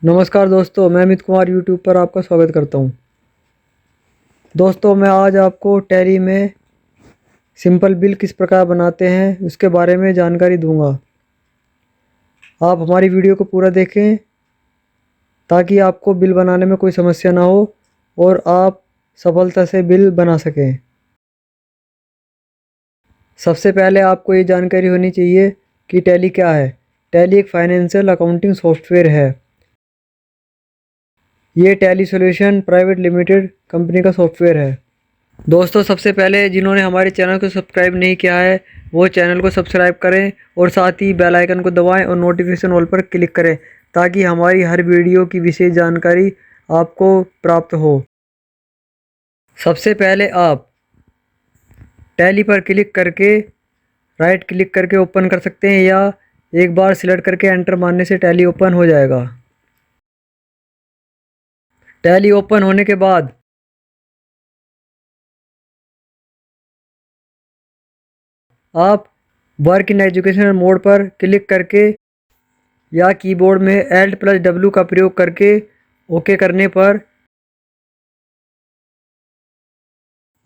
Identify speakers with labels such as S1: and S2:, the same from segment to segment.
S1: नमस्कार दोस्तों, मैं अमित कुमार यूट्यूब पर आपका स्वागत करता हूं। दोस्तों, मैं आज आपको टैली में सिंपल बिल किस प्रकार बनाते हैं उसके बारे में जानकारी दूंगा। आप हमारी वीडियो को पूरा देखें ताकि आपको बिल बनाने में कोई समस्या ना हो और आप सफलता से बिल बना सकें। सबसे पहले आपको ये जानकारी होनी चाहिए कि टैली क्या है। टैली एक फाइनेंशियल अकाउंटिंग सॉफ्टवेयर है। ये tally solution private limited company का सॉफ्टवेयर है। दोस्तों, सबसे पहले जिन्होंने हमारे चैनल को सब्सक्राइब नहीं किया है वो चैनल को सब्सक्राइब करें और साथ ही बेल आइकन को दबाएं और नोटिफिकेशन ऑल पर क्लिक करें ताकि हमारी हर वीडियो की विशेष जानकारी आपको प्राप्त हो। सबसे पहले आप टैली पर क्लिक करके राइट क्लिक करके ओपन कर सकते हैं या एक बार सिलेक्ट करके एंटर मारने से टैली ओपन हो जाएगा। टैली ओपन होने के बाद आप वर्क इन एजुकेशनल मोड पर क्लिक करके या कीबोर्ड में Alt+W का प्रयोग करके ओके करने पर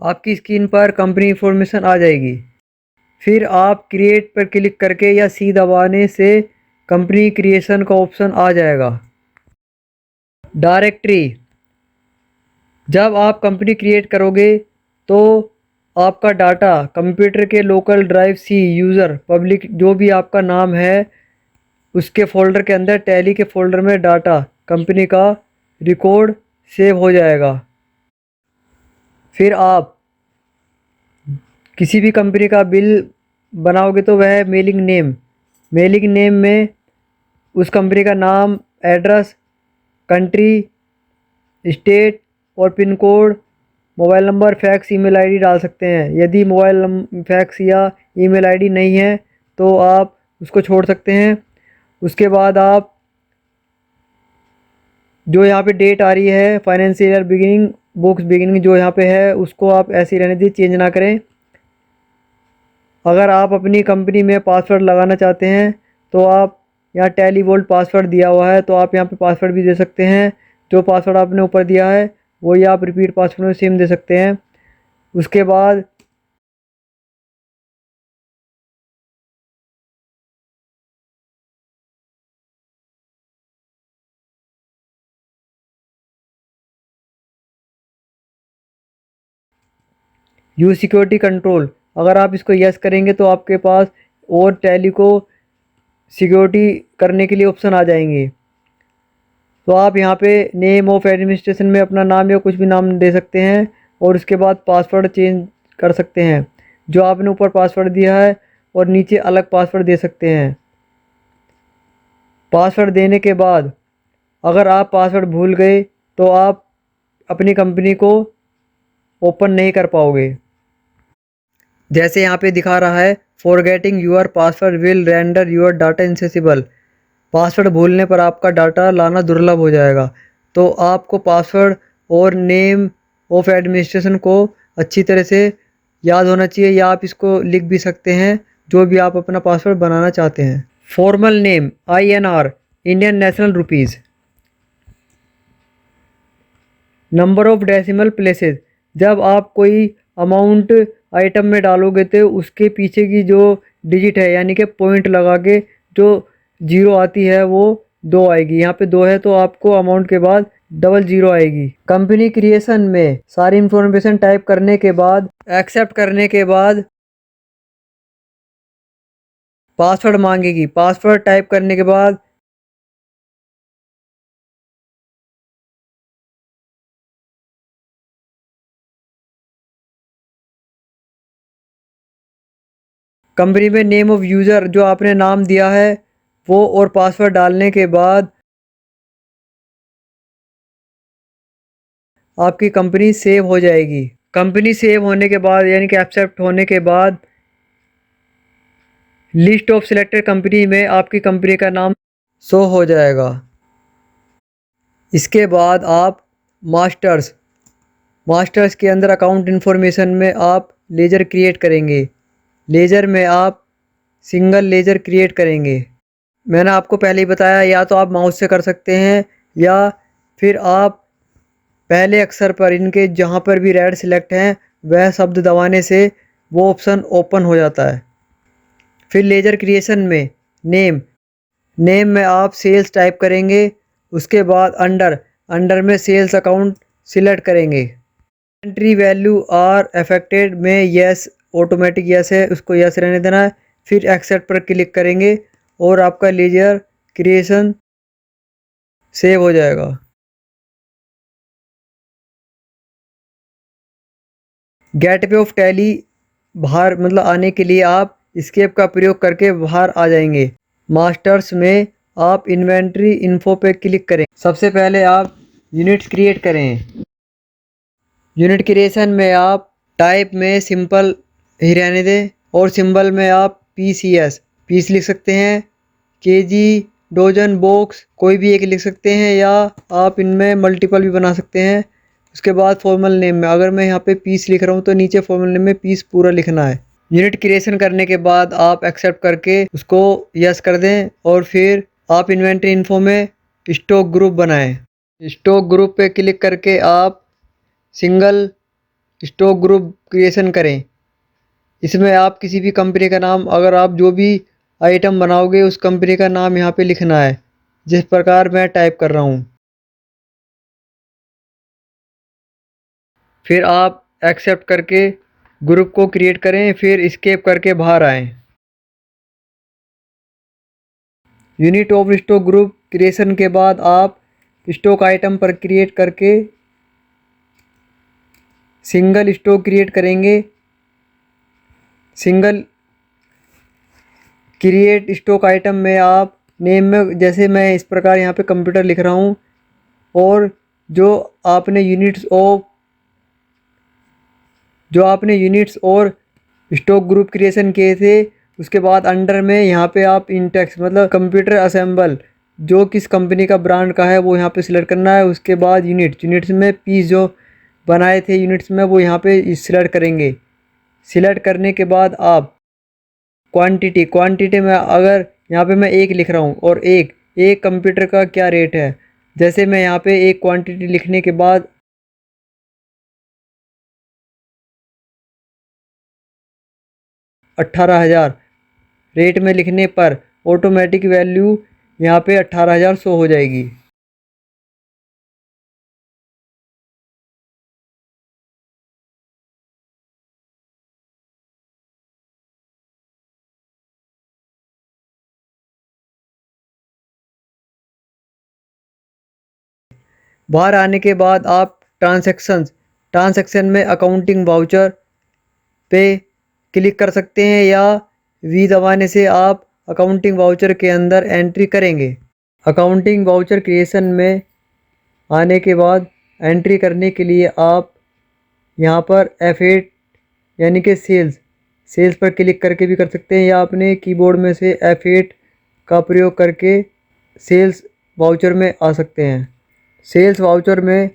S1: आपकी स्क्रीन पर कंपनी इंफॉर्मेशन आ जाएगी। फिर आप क्रिएट पर क्लिक करके या सी दबाने से कंपनी क्रिएशन का ऑप्शन आ जाएगा। डायरेक्टरी, जब आप कंपनी क्रिएट करोगे तो आपका डाटा कंप्यूटर के local drive C user public जो भी आपका नाम है उसके फ़ोल्डर के अंदर टैली के फ़ोल्डर में डाटा कंपनी का रिकॉर्ड सेव हो जाएगा। फिर आप किसी भी कंपनी का बिल बनाओगे तो वह मेलिंग नेम में उस कंपनी का नाम, एड्रेस, कंट्री, स्टेट और pin code, mobile number, fax, email ID डाल सकते हैं। यदि फैक्स या ईमेल आईडी नहीं है तो आप उसको छोड़ सकते हैं। उसके बाद आप जो यहाँ पे डेट आ रही है financial year beginning, books beginning जो यहाँ पे है उसको आप ऐसे ही रहने दीजिए, चेंज ना करें। अगर आप अपनी कंपनी में पासवर्ड लगाना चाहते हैं तो आप यहाँ टैली वोल्ट पासवर्ड दिया हुआ है तो आप यहाँ पे पासवर्ड भी दे सकते हैं। जो पासवर्ड आपने ऊपर दिया है वही आप रिपीट पासवर्ड में सेम दे सकते हैं। उसके बाद यूज सिक्योरिटी कंट्रोल, अगर आप इसको यस करेंगे तो आपके पास और टैली को सिक्योरिटी करने के लिए ऑप्शन आ जाएंगे। तो आप यहाँ पे नेम ऑफ एडमिनिस्ट्रेशन में अपना नाम या कुछ भी नाम दे सकते हैं और उसके बाद पासवर्ड चेंज कर सकते हैं जो आपने ऊपर पासवर्ड दिया है और नीचे अलग पासवर्ड दे सकते हैं। पासवर्ड देने के बाद अगर आप पासवर्ड भूल गए तो आप अपनी कंपनी को ओपन नहीं कर पाओगे। जैसे यहाँ पे दिखा रहा है, forgetting your password will render your data inaccessible. Password भूलने पर आपका डाटा लाना दुर्लभ हो जाएगा। तो आपको पासवर्ड और नेम ऑफ एडमिनिस्ट्रेशन को अच्छी तरह से याद होना चाहिए या आप इसको लिख भी सकते हैं जो भी आप अपना पासवर्ड बनाना चाहते हैं। Formal name INR, Indian national rupees. Number of decimal places, जब आप कोई अमाउंट आइटम में डालोगे तो उसके पीछे की जो डिजिट है यानी कि पॉइंट लगा के जो जीरो आती है वो 2 आएगी। यहाँ पे 2 है तो आपको अमाउंट के बाद डबल जीरो आएगी। कंपनी क्रिएशन में सारी इंफॉर्मेशन टाइप करने के बाद एक्सेप्ट करने के बाद पासवर्ड मांगेगी। पासवर्ड टाइप करने के बाद कंपनी में नेम ऑफ यूज़र जो आपने नाम दिया है वो और पासवर्ड डालने के बाद आपकी कंपनी सेव हो जाएगी। कंपनी सेव होने के बाद यानी कि एक्सेप्ट होने के बाद लिस्ट ऑफ सिलेक्टेड कंपनी में आपकी कंपनी का नाम शो हो जाएगा। इसके बाद आप मास्टर्स के अंदर अकाउंट इन्फॉर्मेशन में आप लेजर क्रिएट करेंगे। लेजर में आप सिंगल लेजर क्रिएट करेंगे। मैंने आपको पहले ही बताया, या तो आप माउस से कर सकते हैं या फिर आप पहले अक्षर पर इनके जहाँ पर भी रेड सिलेक्ट हैं वह शब्द दबाने से वो ऑप्शन ओपन हो जाता है। फिर लेजर क्रिएशन में नेम नेम में आप सेल्स टाइप करेंगे। उसके बाद अंडर अंडर में सेल्स अकाउंट सिलेक्ट करेंगे। एंट्री वैल्यू आर अफेक्टेड में यस ऑटोमेटिक यस है, उसको यस रहने देना है। फिर एक्सेप्ट पर क्लिक करेंगे और आपका लेजर क्रिएशन सेव हो जाएगा। गेटवे ऑफ टैली बाहर मतलब आने के लिए आप एस्केप का प्रयोग करके बाहर आ जाएंगे। मास्टर्स में आप इन्वेंट्री इन्फो पे क्लिक करें। सबसे पहले आप यूनिट्स क्रिएट करें। यूनिट क्रिएशन में आप टाइप में सिंपल ही रहने दें और सिंबल में आप पीस लिख सकते हैं। केजी, डोजन, बॉक्स कोई भी एक लिख सकते हैं या आप इनमें मल्टीपल भी बना सकते हैं। उसके बाद फॉर्मल नेम में अगर मैं यहाँ पे पीस लिख रहा हूँ तो नीचे फॉर्मल नेम में पीस पूरा लिखना है। यूनिट क्रिएशन करने के बाद आप एक्सेप्ट करके उसको यस कर दें और फिर आप इन्वेंट्री इन्फो में स्टॉक ग्रुप बनाएं। स्टॉक ग्रुप पे क्लिक करके आप सिंगल स्टॉक ग्रुप क्रिएशन करें। इसमें आप किसी भी कंपनी का नाम अगर आप जो भी आइटम बनाओगे उस कंपनी का नाम यहाँ पे लिखना है जिस प्रकार मैं टाइप कर रहा हूँ। फिर आप एक्सेप्ट करके ग्रुप को क्रिएट करें, फिर एस्केप करके बाहर आएँ। Unit of stock group creation के बाद आप स्टॉक आइटम पर क्रिएट करके सिंगल स्टॉक क्रिएट करेंगे। सिंगल क्रिएट स्टॉक आइटम में आप नेम में जैसे मैं इस प्रकार यहाँ पे कंप्यूटर लिख रहा हूँ और जो आपने यूनिट्स और स्टॉक ग्रुप क्रिएशन किए थे उसके बाद अंडर में यहाँ पे आप इंटेक्स मतलब कंप्यूटर असेंबल जो किस कंपनी का ब्रांड का है वो यहाँ पे सिलेक्ट करना है। उसके बाद यूनिट्स में पीस जो बनाए थे यूनिट्स में वो यहाँ पे सिलेक्ट करेंगे। सिलेक्ट करने के बाद आप क्वांटिटी में अगर यहाँ पे मैं एक लिख रहा हूँ और एक कंप्यूटर का क्या रेट है, जैसे मैं यहाँ पे एक क्वांटिटी लिखने के बाद 18,000 रेट में लिखने पर ऑटोमेटिक वैल्यू यहाँ पे 18,000 शो हो जाएगी। बाहर आने के बाद आप ट्रांसैक्शन में अकाउंटिंग वाउचर पे क्लिक कर सकते हैं या वी दबाने से आप अकाउंटिंग वाउचर के अंदर एंट्री करेंगे। अकाउंटिंग वाउचर क्रिएशन में आने के बाद एंट्री करने के लिए आप यहाँ पर F8 यानी कि सेल्स पर क्लिक करके भी कर सकते हैं या अपने कीबोर्ड में से F8 का प्रयोग करके सेल्स वाउचर में आ सकते हैं। सेल्स वाउचर में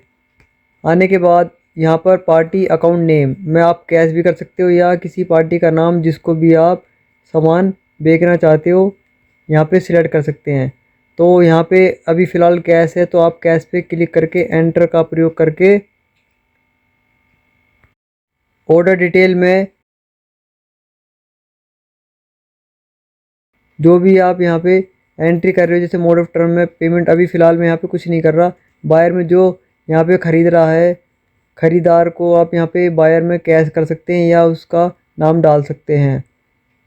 S1: आने के बाद यहाँ पर पार्टी अकाउंट नेम में आप कैश भी कर सकते हो या किसी पार्टी का नाम जिसको भी आप सामान बेचना चाहते हो यहाँ पे सिलेक्ट कर सकते हैं। तो यहाँ पे अभी फ़िलहाल कैश है तो आप कैश पे क्लिक करके एंटर का प्रयोग करके ऑर्डर डिटेल में जो भी आप यहाँ पे एंट्री कर रहे हो, जैसे मोड ऑफ टर्म में पेमेंट अभी फ़िलहाल मैं यहाँ पे कुछ नहीं कर रहा। बायर में जो यहाँ पे ख़रीद रहा है ख़रीदार को आप यहाँ पे बायर में कैश कर सकते हैं या उसका नाम डाल सकते हैं।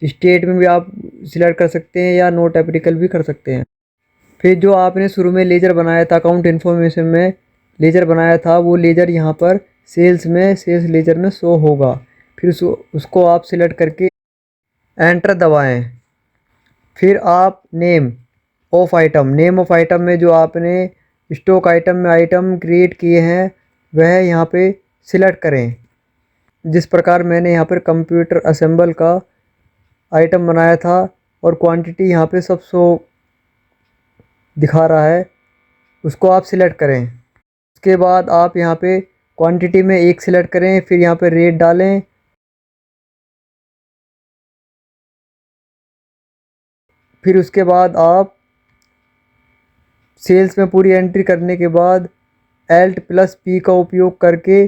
S1: स्टेट में भी आप सिलेक्ट कर सकते हैं या नोट एप्लीकेबल भी कर सकते हैं। फिर जो आपने शुरू में लेजर बनाया था अकाउंट इन्फॉर्मेशन में लेजर बनाया था वो लेजर यहाँ पर सेल्स लेजर में शो होगा। फिर उसको आप सिलेक्ट करके एंटर दबाएं। फिर आप नेम ऑफ आइटम में जो आपने स्टॉक आइटम में आइटम क्रिएट किए हैं वह यहाँ पे सिलेक्ट करें। जिस प्रकार मैंने यहाँ पर कंप्यूटर असेंबल का आइटम बनाया था और क्वांटिटी यहाँ पे सब शो दिखा रहा है उसको आप सिलेक्ट करें। उसके बाद आप यहाँ पे क्वांटिटी में एक सिलेक्ट करें, फिर यहाँ पे रेट डालें। फिर उसके बाद आप सेल्स में पूरी एंट्री करने के बाद Alt+P का उपयोग करके,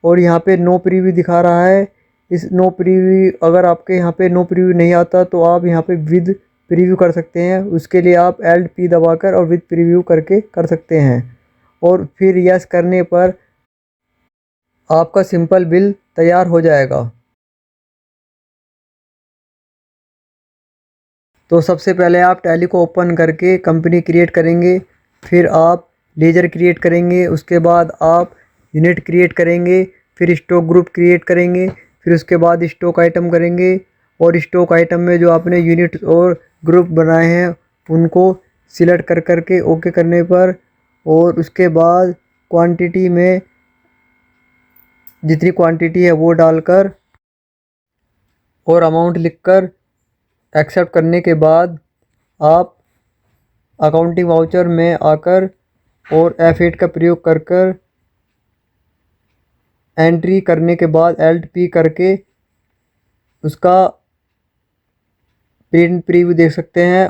S1: और यहाँ पे नो प्रीव्यू दिखा रहा है। इस नो प्रीव्यू, अगर आपके यहाँ पे नो प्रीव्यू नहीं आता तो आप यहाँ पे विद प्रीव्यू कर सकते हैं। उसके लिए आप Alt+P दबाकर और विद प्रीव्यू करके कर सकते हैं, और फिर यस करने पर आपका सिंपल बिल तैयार हो जाएगा। तो सबसे पहले आप टैली को ओपन करके कंपनी क्रिएट करेंगे, फिर आप लेजर क्रिएट करेंगे, उसके बाद आप यूनिट क्रिएट करेंगे, फिर स्टॉक ग्रुप क्रिएट करेंगे, फिर उसके बाद स्टॉक आइटम करेंगे, और स्टॉक आइटम में जो आपने यूनिट और ग्रुप बनाए हैं उनको सिलेक्ट कर करके ओके करने पर, और उसके बाद क्वांटिटी में जितनी क्वांटिटी है वो डालकर और अमाउंट लिखकर एक्सेप्ट करने के बाद आप अकाउंटिंग वाउचर में आकर और F8 का प्रयोग कर कर एंट्री करने के बाद Alt+P करके उसका प्रिंट प्रीव्यू देख सकते हैं।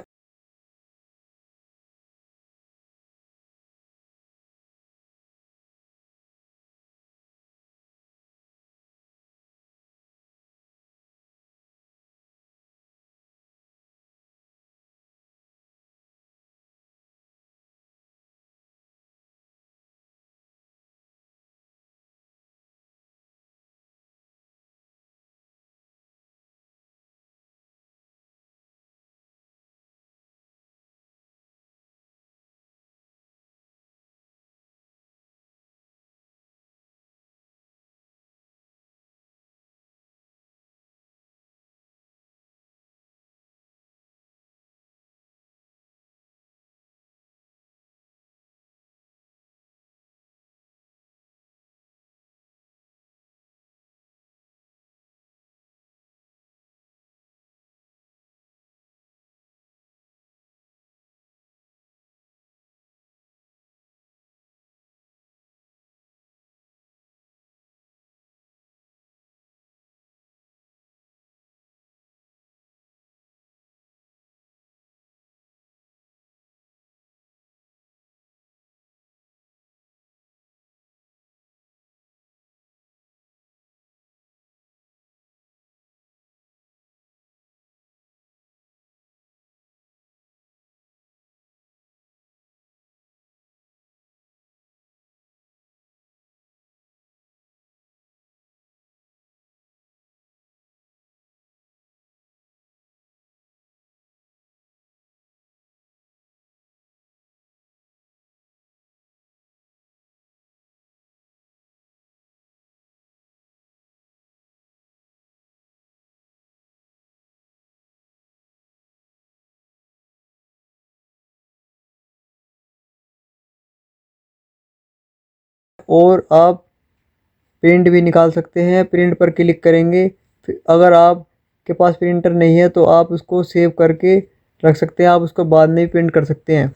S1: और आप प्रिंट भी निकाल सकते हैं। प्रिंट पर क्लिक करेंगे, फिर अगर आपके पास प्रिंटर नहीं है तो आप उसको सेव करके रख सकते हैं, आप उसको बाद में भी प्रिंट कर सकते हैं।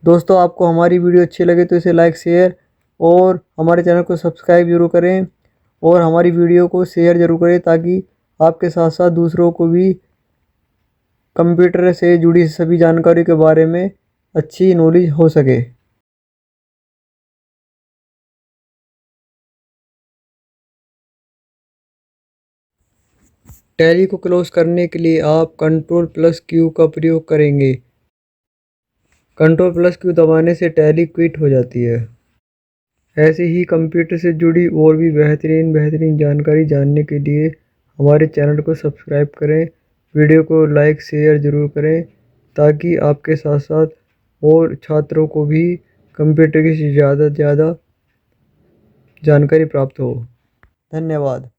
S1: दोस्तों, आपको हमारी वीडियो अच्छी लगे तो इसे लाइक शेयर और हमारे चैनल को सब्सक्राइब जरूर करें, और हमारी वीडियो को शेयर ज़रूर करें ताकि आपके साथ साथ दूसरों को भी कंप्यूटर से जुड़ी सभी जानकारी के बारे में अच्छी नॉलेज हो सके। टैली को क्लोज करने के लिए आप Ctrl+Q का प्रयोग करेंगे। Ctrl+Q दबाने से टैली क्विट हो जाती है। ऐसे ही कंप्यूटर से जुड़ी और भी बेहतरीन जानकारी जानने के लिए हमारे चैनल को सब्सक्राइब करें, वीडियो को लाइक शेयर ज़रूर करें ताकि आपके साथ साथ और छात्रों को भी कंप्यूटर की ज़्यादा से ज़्यादा जानकारी प्राप्त हो। धन्यवाद।